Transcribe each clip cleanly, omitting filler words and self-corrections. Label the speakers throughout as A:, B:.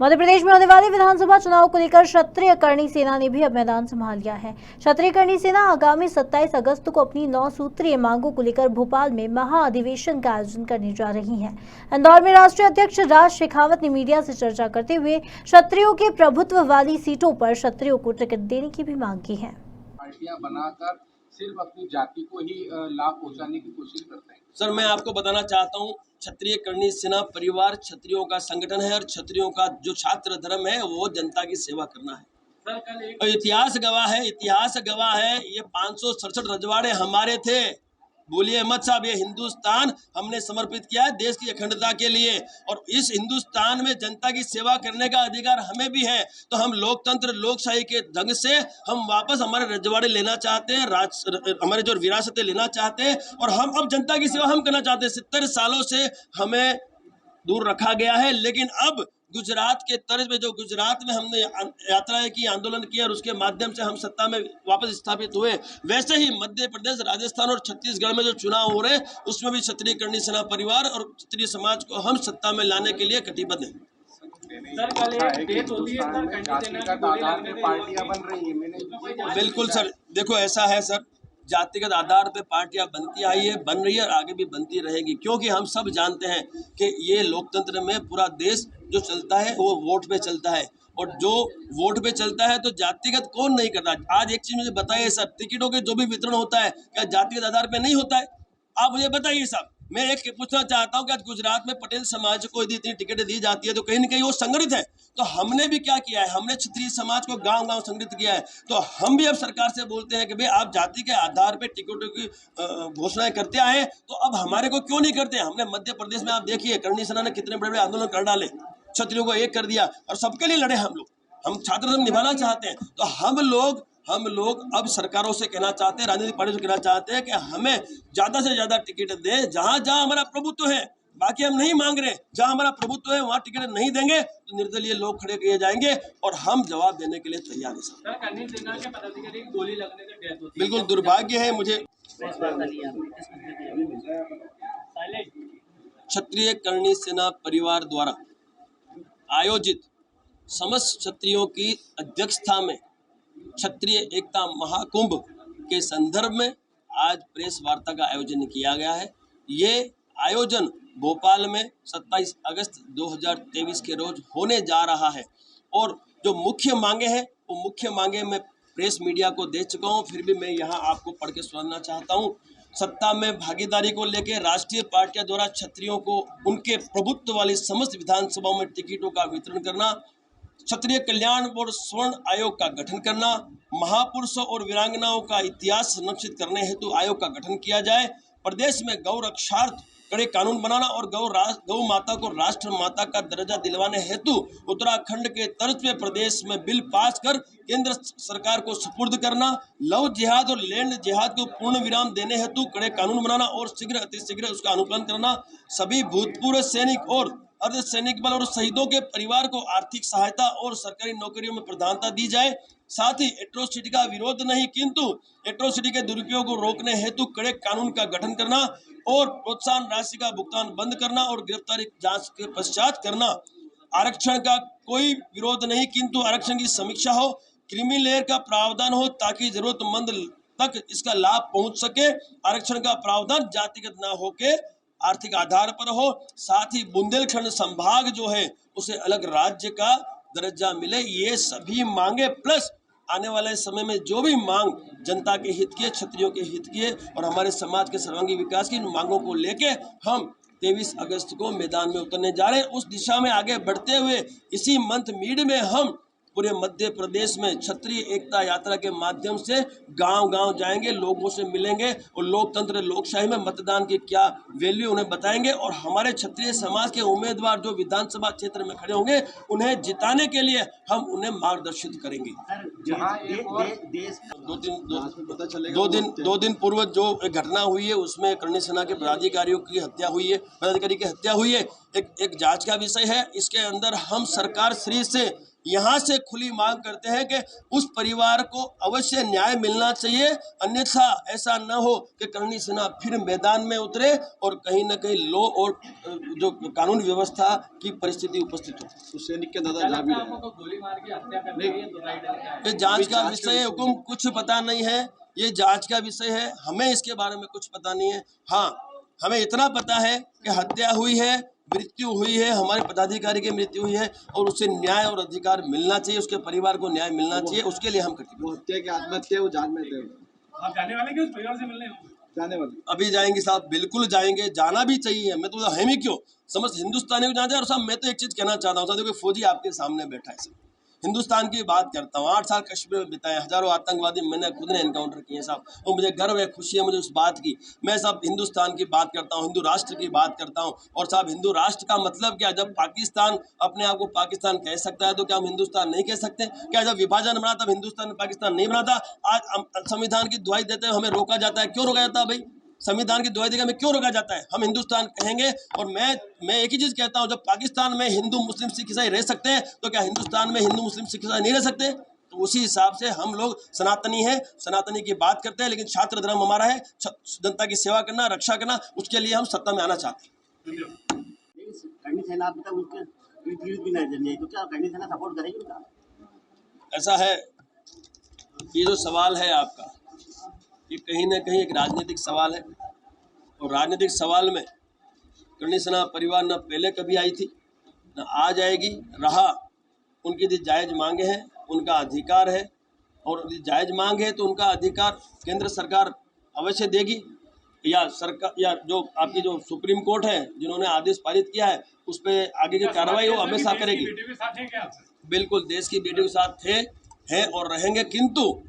A: मध्य प्रदेश में होने वाले विधानसभा चुनाव को लेकर क्षत्रिय करणी सेना ने भी अब मैदान संभाल लिया है। क्षत्रिय करणी सेना आगामी 27 अगस्त को अपनी 9 सूत्रीय मांगों को लेकर भोपाल में महाअधिवेशन का आयोजन करने जा रही है। इंदौर में राष्ट्रीय अध्यक्ष राज शेखावत ने मीडिया से चर्चा करते हुए क्षत्रियों के प्रभुत्व वाली सीटों पर क्षत्रियों को टिकट देने की भी मांग की है।
B: पार्टियां बनाकर सिर्फ अपनी जाति को ही लाभ पहुंचाने की कोशिश करते हैं।
C: सर, मैं आपको बताना चाहता हूँ, क्षत्रिय करणी सेना परिवार क्षत्रियों का संगठन है और क्षत्रियों का जो छात्र धर्म है वो जनता की सेवा करना है। और इतिहास गवाह है ये 567 रजवाड़े हमारे थे। बोलिए मत साहब, ये हिंदुस्तान हमने समर्पित किया है देश की अखंडता के लिए, और इस हिंदुस्तान में जनता की सेवा करने का अधिकार हमें भी है। तो हम लोकतंत्र लोकशाही के ढंग से हम वापस हमारे रजवाड़े लेना चाहते हैं, हमारे जो विरासतें लेना चाहते हैं, और हम अब जनता की सेवा हम करना चाहते हैं। 70 सालों से हमें दूर रखा गया है, लेकिन अब गुजरात के तर्ज पे, जो गुजरात में हमने यात्राएं की, आंदोलन किया और उसके माध्यम से हम सत्ता में वापस स्थापित हुए, वैसे ही मध्य प्रदेश, राजस्थान और छत्तीसगढ़ में जो चुनाव हो रहे हैं उसमें भी क्षत्रिय करणी सेना परिवार और क्षत्रिय समाज को हम सत्ता में लाने के लिए कटिबद्ध हैं। बिल्कुल सर, देखो ऐसा है सर, जातिगत आधार पे पार्टियां बनती आई है, बन रही है और आगे भी बनती रहेगी, क्योंकि हम सब जानते हैं कि ये लोकतंत्र में पूरा देश जो चलता है वो वोट पे चलता है, और जो वोट पे चलता है तो जातिगत कौन नहीं करता। आज एक चीज मुझे बताइए सर, टिकटों के जो भी वितरण होता है क्या जातिगत आधार पे नहीं होता है? आप मुझे बताइए साहब। मैं एक पूछना चाहता हूं कि आज गुजरात में पटेल समाज को यदि इतनी टिकटें दी जाती है तो कहीं न कहीं वो संगठित है। तो हमने भी क्या किया है, हमने क्षत्रिय समाज को गांव-गांव संगठित किया है। तो हम भी अब सरकार से बोलते हैं कि भाई आप जाति के आधार पे टिकटों की घोषणाएं करते आए, तो अब हमारे को क्यों नहीं करते? हमने मध्य प्रदेश में आप देखिए करणी सेना ने कितने बड़े-बड़े आंदोलन कर डाले, क्षत्रियों को एक कर दिया और सबके लिए लड़े हम लोग। हम छात्र धर्म निभाना चाहते हैं, तो हम लोग अब सरकारों से कहना चाहते हैं, राजनीतिक पार्टियों से कहना चाहते हैं कि हमें ज्यादा से ज्यादा टिकट दें जहां जहां हमारा प्रभुत्व है। बाकी हम नहीं मांग रहे, जहां हमारा प्रभुत्व है वहां टिकट नहीं देंगे तो निर्दलीय लोग खड़े किए जाएंगे और हम जवाब देने के लिए तैयार हैं। बिल्कुल दुर्भाग्य है मुझे, क्षत्रिय करणी सेना परिवार द्वारा आयोजित समस्त क्षत्रियों की अध्यक्षता में क्षत्रिय एकता महाकुंभ के संदर्भ में आज प्रेस वार्ता का आयोजन किया गया है। ये आयोजन भोपाल में 27 अगस्त 2023 के रोज होने जा रहा है, और जो मुख्य मांगे हैं वो मुख्य मांगे मैं प्रेस मीडिया को दे चुका हूँ, फिर भी मैं यहाँ आपको पढ़ के सुनाना चाहता हूँ। सत्ता में भागीदारी को लेकर राष्ट्रीय पार्टियों द्वारा क्षत्रियों को उनके प्रभुत्व वाली समस्त विधानसभाओं में टिकटों का वितरण करना, क्षत्रिय कल्याण बोर्ड स्वर्ण आयोग का गठन करना, महापुरुषों और वीरांगनाओं का इतिहास संरक्षित करने हेतु आयोग का गठन किया जाए, प्रदेश में गौ रक्षार्थ कड़े कानून बनाना और गौ माता को राष्ट्र माता का दर्जा दिलवाने हेतु उत्तराखंड के तर्ज पे प्रदेश में बिल पास कर केंद्र सरकार को सुपुर्द करना, लव जिहाद और लैंड जिहाद को पूर्ण विराम देने हेतु कड़े कानून बनाना और शीघ्र अतिशीघ्र उसका अनुपालन करना, सभी भूतपूर्व सैनिक और अर्धसैनिक बल और शहीदों के परिवार को आर्थिक सहायता और सरकारी नौकरियों में प्रधानता दी जाए। साथ ही एट्रोसिटी का विरोध नहीं किंतु एट्रोसिटी के दुरुपयोग को रोकने हेतु कड़े कानून का गठन करना और प्रोत्साहन राशि का भुगतान बंद करना और गिरफ्तारी जांच के पश्चात करना। आरक्षण का कोई विरोध नहीं किंतु आरक्षण की समीक्षा हो, क्रीमी लेयर का प्रावधान हो ताकि जरूरतमंद तक इसका लाभ पहुंच सके। आरक्षण का प्रावधान जातिगत न होके आर्थिक आधार पर हो। साथ ही बुंदेलखंड संभाग जो है उसे अलग राज्य का दर्जा मिले। ये सभी मांगे प्लस आने वाले समय में जो भी मांग जनता के हित की, क्षत्रियों के हित की और हमारे समाज के सर्वांगीण विकास की, इन मांगों को लेके हम 23 अगस्त को मैदान में उतरने जा रहे हैं। उस दिशा में आगे बढ़ते हुए इसी मंथ मीड में हम पूरे मध्य प्रदेश में क्षत्रिय एकता यात्रा के माध्यम से गांव-गांव जाएंगे, लोगों से मिलेंगे और लोकतंत्र लोकशाही में मतदान की क्या वैल्यू उन्हें बताएंगे, और हमारे क्षत्रिय समाज के उम्मीदवार जो विधानसभा क्षेत्र में खड़े होंगे उन्हें जिताने के लिए हम उन्हें मार्गदर्शित करेंगे। दो दिन पूर्व जो घटना हुई है उसमें करणी सेना के पदाधिकारियों की हत्या हुई है, एक जांच का विषय है। इसके अंदर हम सरकार श्री से यहाँ से खुली मांग करते हैं कि उस परिवार को अवश्य न्याय मिलना चाहिए, अन्यथा ऐसा न हो कि करणी सेना फिर मैदान में उतरे और कहीं न कहीं लॉ और जो कानून व्यवस्था की परिस्थिति उपस्थित हो।
D: तो सैनिक के दादा जा भी रहे हैं।
B: गोली मार के हत्या करने
C: ये जांच का विषय है, हुकुम कुछ पता नहीं है, ये जांच का विषय है, हमें इसके बारे में कुछ पता नहीं है। हाँ, हमें इतना पता है कि हत्या हुई है, मृत्यु हुई है, हमारे पदाधिकारी की मृत्यु हुई है और उसे न्याय और अधिकार मिलना चाहिए, उसके परिवार को न्याय मिलना चाहिए, उसके लिए हम कटिबद्ध।
D: वो हत्या की आत्महत्या वो जान में थे।
E: आप जाने वाले क्या उस परिवार से मिलने?
D: जाने वाले
C: अभी जाएंगे साहब, बिल्कुल जाएंगे, जाना भी चाहिए। मैं तो हम ही क्यों, समस्त हिंदुस्तानी को जाना चाहिए। और साहब मैं तो एक चीज कहना चाहता हूँ, साहब देखो फौजी आपके सामने बैठा है, हिंदुस्तान की बात करता हूँ, 8 साल कश्मीर में बिताए, हजारों आतंकवादी मैंने खुद ने एनकाउंटर किए साहब, और मुझे गर्व है, खुशी है मुझे उस बात की। मैं साहब हिंदुस्तान की बात करता हूँ, हिंदू राष्ट्र की बात करता हूँ। और साहब हिंदू राष्ट्र का मतलब क्या? जब पाकिस्तान अपने आप को पाकिस्तान कह सकता है तो क्या हम हिंदुस्तान नहीं कह सकते? क्या जब विभाजन बना तब हिंदुस्तान पाकिस्तान नहीं बना था? आज संविधान की दुहाई देते हुए हमें रोका जाता है, क्यों रोका जाता है भाई? संविधान की दुहाई देकर हमें क्यों रोका जाता है? हम हिंदुस्तान कहेंगे। और मैं एक ही चीज कहता हूं, जब पाकिस्तान में हिंदू मुस्लिम सिख ईसाई रह सकते हैं तो क्या हिंदुस्तान में हिंदू मुस्लिम सिख ईसाई नहीं रह सकते? तो उसी हिसाब से हम लोग सनातनी हैं, सनातनी की बात करते हैं, लेकिन छात्र धर्म हमारा है, जनता की सेवा करना, रक्षा करना, उसके लिए हम सत्ता में आना चाहते हैं।
F: करणी सेना अब तक उसके पीड़ित भी नहीं है, तो क्या करणी सेना सपोर्ट करेगी उनका?
C: ऐसा है, ये जो सवाल है आपका, ये कहीं ना कहीं एक राजनीतिक सवाल है। और राजनीतिक सवाल में करणी सेना परिवार न पहले कभी आई थी, न आज आएगी। रहा उनकी यदि जायज़ मांगे हैं, उनका अधिकार है, और यदि जायज़ मांग है तो उनका अधिकार केंद्र सरकार अवश्य देगी, या सरकार या जो आपकी जो सुप्रीम कोर्ट है जिन्होंने आदेश पारित किया है उस पर आगे की कार्रवाई वो हमेशा करेगी।
E: बेटे के साथ है क्या आपसे?
C: बिल्कुल देश की बेटियों के साथ थे, हैं और रहेंगे। किंतु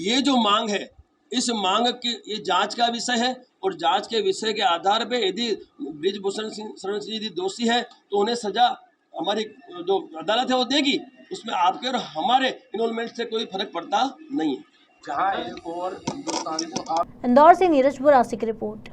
C: ये जो मांग है, इस मांग की ये जांच का विषय है, और जांच के विषय के आधार पे यदि ब्रिजभूषण शरण सिंह यदि दोषी है तो उन्हें सजा हमारी जो अदालत है वो देगी। उसमें आपके और हमारे इन्वॉल्वमेंट से कोई फर्क पड़ता नहीं है।
B: जहाँ एक और हिंदुस्तान को आप
A: इंदौर से नीरज बुरासी की रिपोर्ट।